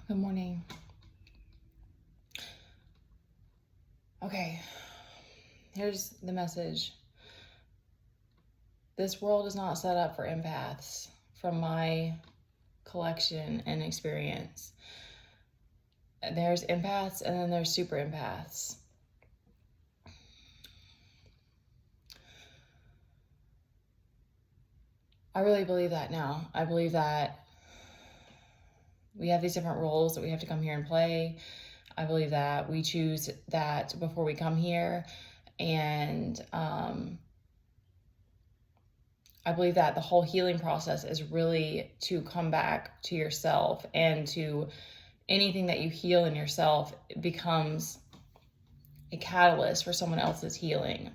Good morning. Okay, here's the message. This world is not set up for empaths from my collection and experience. There's empaths and then there's super empaths. I really believe that now. I believe that we have these different roles that we have to come here and play. I believe that we choose that before we come here. And I believe that the whole healing process is really to come back to yourself, and to anything that you heal in yourself becomes a catalyst for someone else's healing.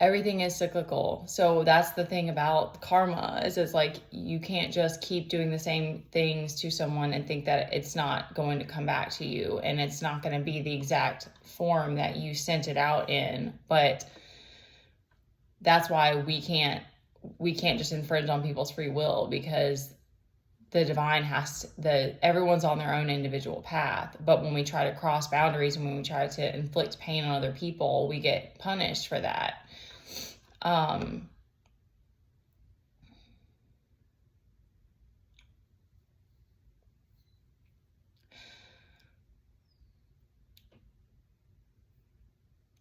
Everything is cyclical. So that's the thing about karma, is it's like you can't just keep doing the same things to someone and think that it's not going to come back to you, and it's not going to be the exact form that you sent it out in. But that's why we can't just infringe on people's free will, because the divine everyone's on their own individual path. But when we try to cross boundaries and when we try to inflict pain on other people, we get punished for that.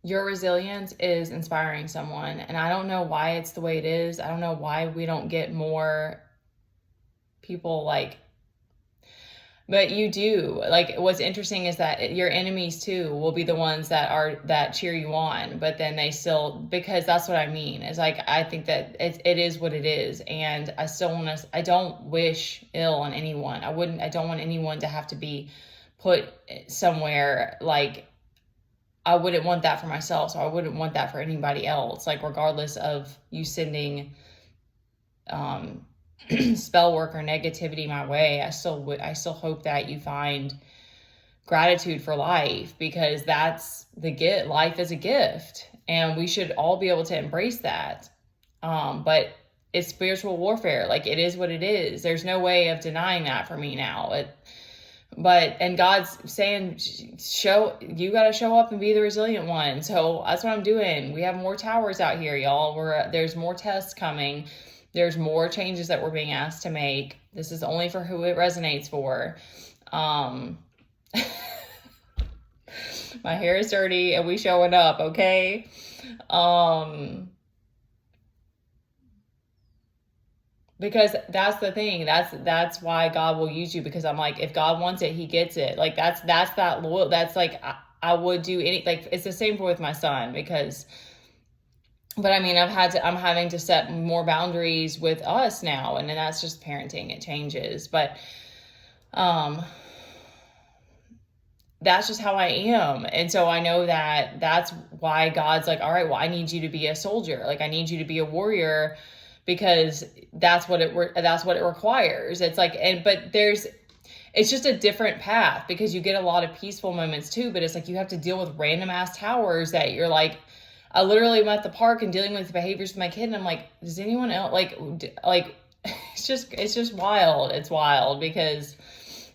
Your resilience is inspiring someone, and I don't know why it's the way it is. I don't know why we don't get more people but you do. Like, what's interesting is that your enemies too will be the ones that cheer you on, but then they still, because that's what I mean. Is like, I think that it is what it is, and I don't wish ill on anyone. I don't want anyone to have to be put somewhere. Like, I wouldn't want that for myself, so I wouldn't want that for anybody else. Like, regardless of you sending spell work or negativity my way, I still hope that you find gratitude for life, because that's the gift. Life is a gift, and we should all be able to embrace that. But it's spiritual warfare. Like, it is what it is. There's no way of denying that for me now. And God's saying, you got to show up and be the resilient one. So that's what I'm doing. We have more towers out here, y'all. There's more tests coming. There's more changes that we're being asked to make. This is only for who it resonates for. My hair is dirty and we showing up, okay? Because that's the thing. That's why God will use you, because I'm like, if God wants it, he gets it. Like, that's that loyal. That's like, I would do any, like, it's the same with my son, but I mean, I'm having to set more boundaries with us now, and then that's just parenting. It changes, but that's just how I am. And so I know that that's why God's like, all right, well, I need you to be a soldier. Like, I need you to be a warrior, because that's what it requires. It's like, it's just a different path, because you get a lot of peaceful moments too, but it's like you have to deal with random ass towers that you're like, I literally am at the park and dealing with the behaviors of my kid, and I'm like, does anyone else like it's just wild. It's wild because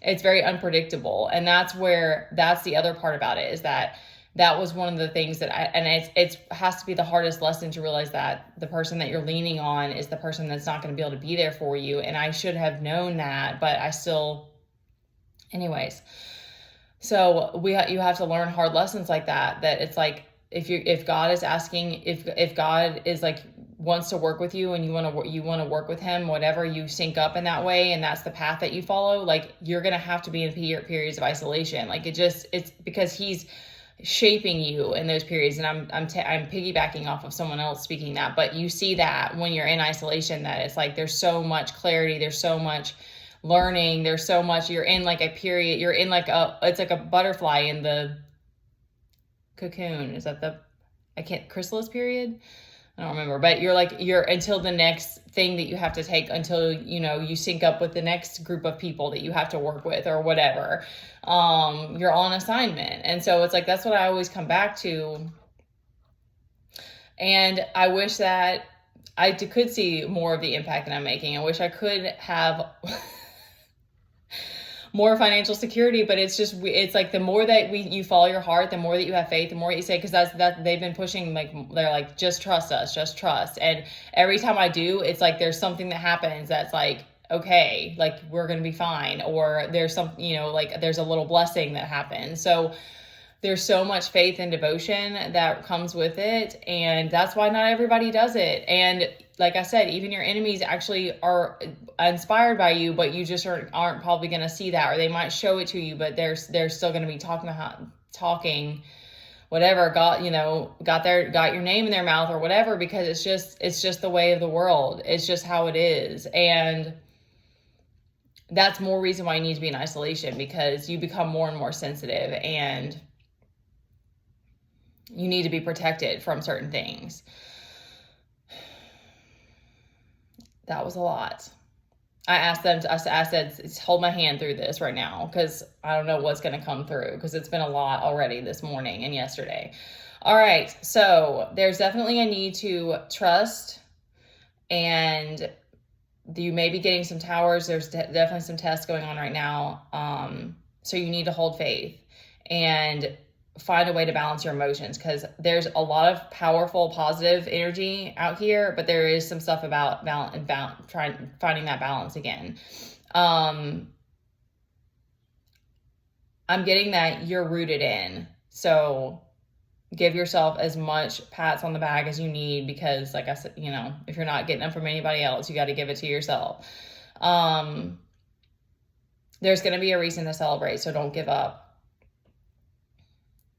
it's very unpredictable. And that's the other part about it, is that was one of the things that it has to be the hardest lesson, to realize that the person that you're leaning on is the person that's not going to be able to be there for you. And I should have known that, but I still, anyways. So you have to learn hard lessons like that it's like, if God is asking, if God is like, wants to work with you, and you want to work with him, whatever, you sync up in that way, and that's the path that you follow, like, you're going to have to be in periods of isolation. Like, it's because he's shaping you in those periods. And I'm piggybacking off of someone else speaking that, but you see that when you're in isolation, that it's like, there's so much clarity, there's so much learning, there's so much, you're in like a period, you're in like it's like a butterfly in the cocoon. Is that chrysalis period? I don't remember, but you're until the next thing that you have to take, until, you sync up with the next group of people that you have to work with or whatever. You're on assignment. And so it's like, that's what I always come back to. And I wish that I could see more of the impact that I'm making. I wish I could have more financial security. But it's just, it's like the more that you follow your heart, the more that you have faith, the more you say, because that they've been pushing, like they're like, just trust us, just trust. And every time I do, it's like there's something that happens that's like, okay, like we're gonna be fine, or there's some, like there's a little blessing that happens. So there's so much faith and devotion that comes with it, and that's why not everybody does it. And like I said, even your enemies actually are inspired by you, but you just aren't probably going to see that, or they might show it to you, but they're still going to be talking whatever, got your name in their mouth or whatever, because it's just the way of the world. It's just how it is. And that's more reason why you need to be in isolation, because you become more and more sensitive, and you need to be protected from certain things. That was a lot. I said, hold my hand through this right now, because I don't know what's going to come through, because it's been a lot already this morning and yesterday. All right. So there's definitely a need to trust, and you may be getting some towers. There's definitely some tests going on right now. So you need to hold faith and find a way to balance your emotions, because there's a lot of powerful, positive energy out here, but there is some stuff about finding that balance again. I'm getting that you're rooted in. So give yourself as much pats on the back as you need, because like I said, if you're not getting them from anybody else, you got to give it to yourself. There's going to be a reason to celebrate, so don't give up.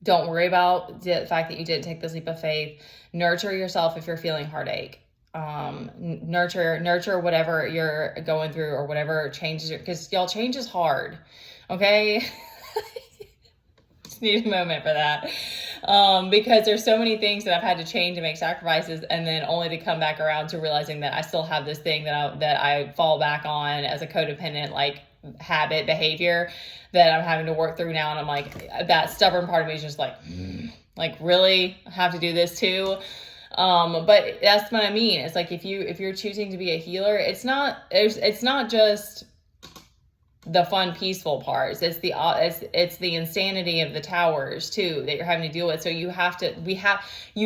Don't worry about the fact that you didn't take this leap of faith. Nurture yourself if you're feeling heartache. Nurture whatever you're going through, or whatever changes, because y'all, change is hard. Okay. Just need a moment for that. Because there's so many things that I've had to change and make sacrifices, and then only to come back around to realizing that I still have this thing that I fall back on as a codependent, like habit behavior that I'm having to work through now. And I'm like, that stubborn part of me is just like really I have to do this too. But that's what I mean. It's like, if you're choosing to be a healer, it's not just the fun, peaceful parts. It's the insanity of the towers too that you're having to deal with. So you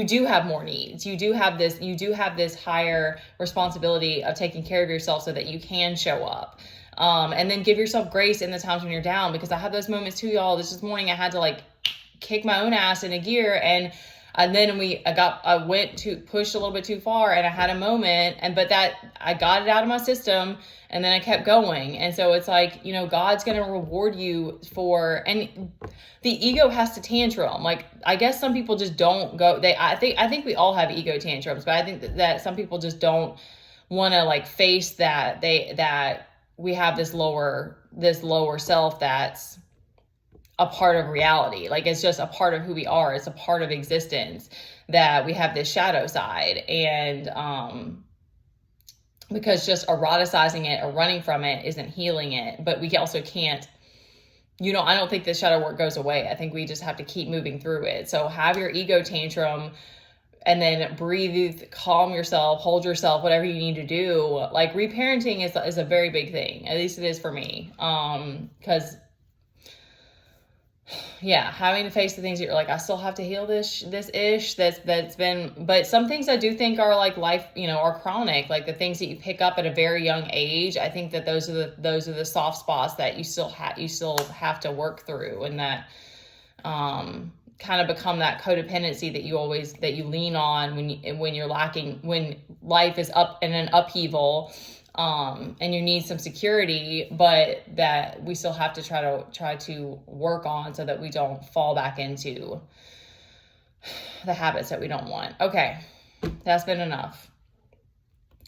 do have more needs. You do have this higher responsibility of taking care of yourself so that you can show up. And then give yourself grace in the times when you're down, because I have those moments too, y'all. This morning I had to like kick my own ass in a gear, and then I went to pushed a little bit too far, and I had a moment, but that I got it out of my system, and then I kept going. And so it's like, God's going to reward you and the ego has to tantrum. Like, I guess some people just don't go, I think we all have ego tantrums, but I think that some people just don't want to like face that we have this lower self that's a part of reality. Like, it's just a part of who we are. It's a part of existence, that we have this shadow side. And because just eroticizing it or running from it isn't healing it. But we also can't, I don't think the shadow work goes away. I think we just have to keep moving through it. So have your ego tantrum, and then breathe, calm yourself, hold yourself, whatever you need to do. Like, reparenting is a very big thing. At least it is for me. Because having to face the things that you're like, I still have to heal this ish that's been, but some things I do think are like life, are chronic, like the things that you pick up at a very young age. I think that those are the soft spots that you still have to work through, and that, kind of become that codependency that you lean on when you're lacking, when life is up in an upheaval, and you need some security, but that we still have to try to work on, so that we don't fall back into the habits that we don't want. Okay, that's been enough.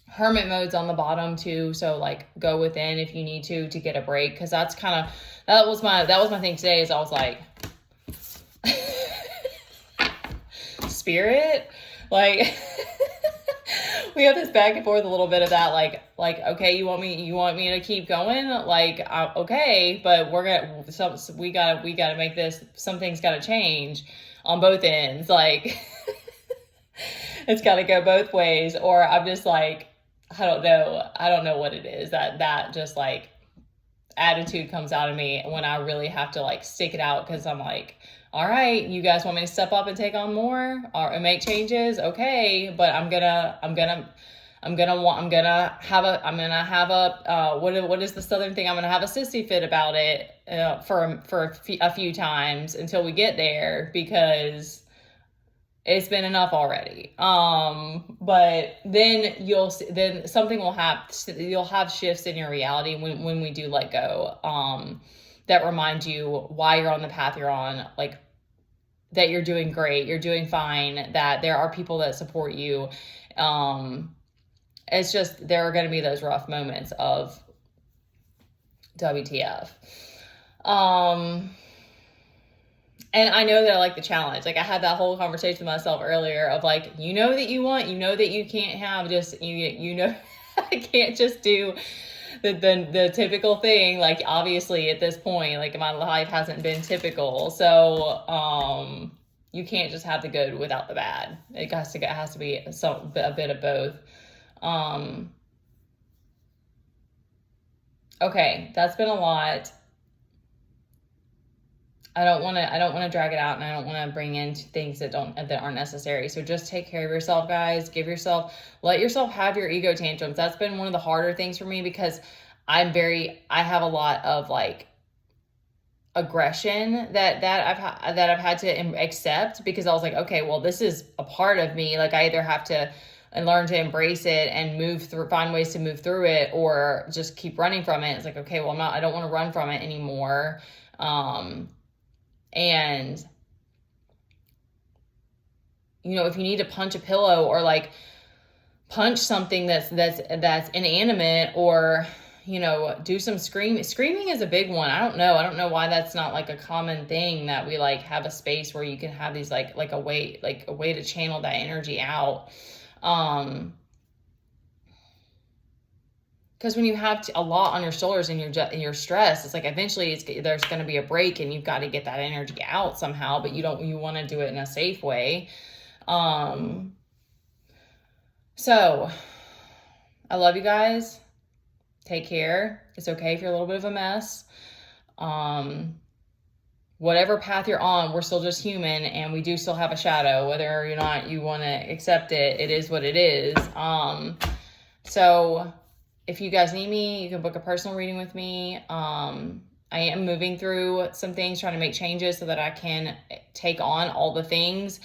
Hermit mode's on the bottom too, so like go within if you need to get a break, because that was my thing today. Is I was like, Spirit, like we have this back and forth a little bit of that, like okay, you want me to keep going, like okay, but we gotta make this, something's gotta change on both ends, like it's gotta go both ways. Or I'm just like, I don't know what it is that just like attitude comes out of me when I really have to like stick it out, because I'm like, all right, you guys want me to step up and take on more or make changes? Okay, but I'm gonna have a what is the Southern thing? I'm gonna have a sissy fit about it for a few times until we get there, because it's been enough already. But then then something will happen. You'll have shifts in your reality when we do let go. That remind you why you're on the path you're on, like that you're doing great, you're doing fine, that there are people that support you. It's just, there are going to be those rough moments of WTF. And I know that I like the challenge. Like I had that whole conversation with myself earlier of like, you know that you want, you know that you can't have just, you know, I can't just do the typical thing. Like obviously at this point, like my life hasn't been typical. So, you can't just have the good without the bad. It has to be a bit of both. Okay, that's been a lot. I don't want to drag it out, and I don't want to bring in things that aren't necessary. So just take care of yourself, guys. Let yourself have your ego tantrums. That's been one of the harder things for me, because I have a lot of like aggression that I've had to accept, because I was like, okay, well, this is a part of me. Like I either have to learn to embrace it and find ways to move through it, or just keep running from it. It's like, okay, well, I don't want to run from it anymore. And you know, if you need to punch a pillow or like punch something that's inanimate, or you know, do some screaming is a big one. I don't know why that's not like a common thing, that we like have a space where you can have these like a way to channel that energy out. Because when you have a lot on your shoulders and you're stressed, it's like eventually there's going to be a break, and you've got to get that energy out somehow, but you want to do it in a safe way. So I love you guys. Take care. It's okay if you're a little bit of a mess. Whatever path you're on, we're still just human, and we do still have a shadow, whether or not you want to accept it. It is what it is. So if you guys need me, you can book a personal reading with me. I am moving through some things, trying to make changes so that I can take on all the things.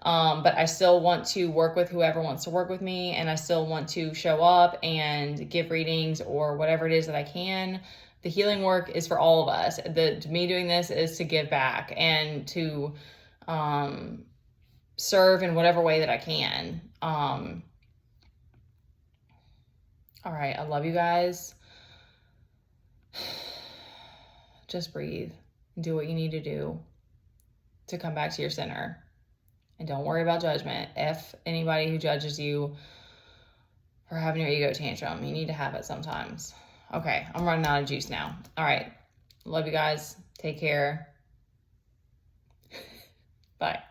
But I still want to work with whoever wants to work with me, and I still want to show up and give readings or whatever it is that I can. The healing work is for all of us. Me doing this is to give back and to serve in whatever way that I can. All right, I love you guys. Just breathe and do what you need to do to come back to your center. And don't worry about judgment. F anybody who judges you for having your ego tantrum. You need to have it sometimes. Okay, I'm running out of juice now. All right, love you guys. Take care. Bye.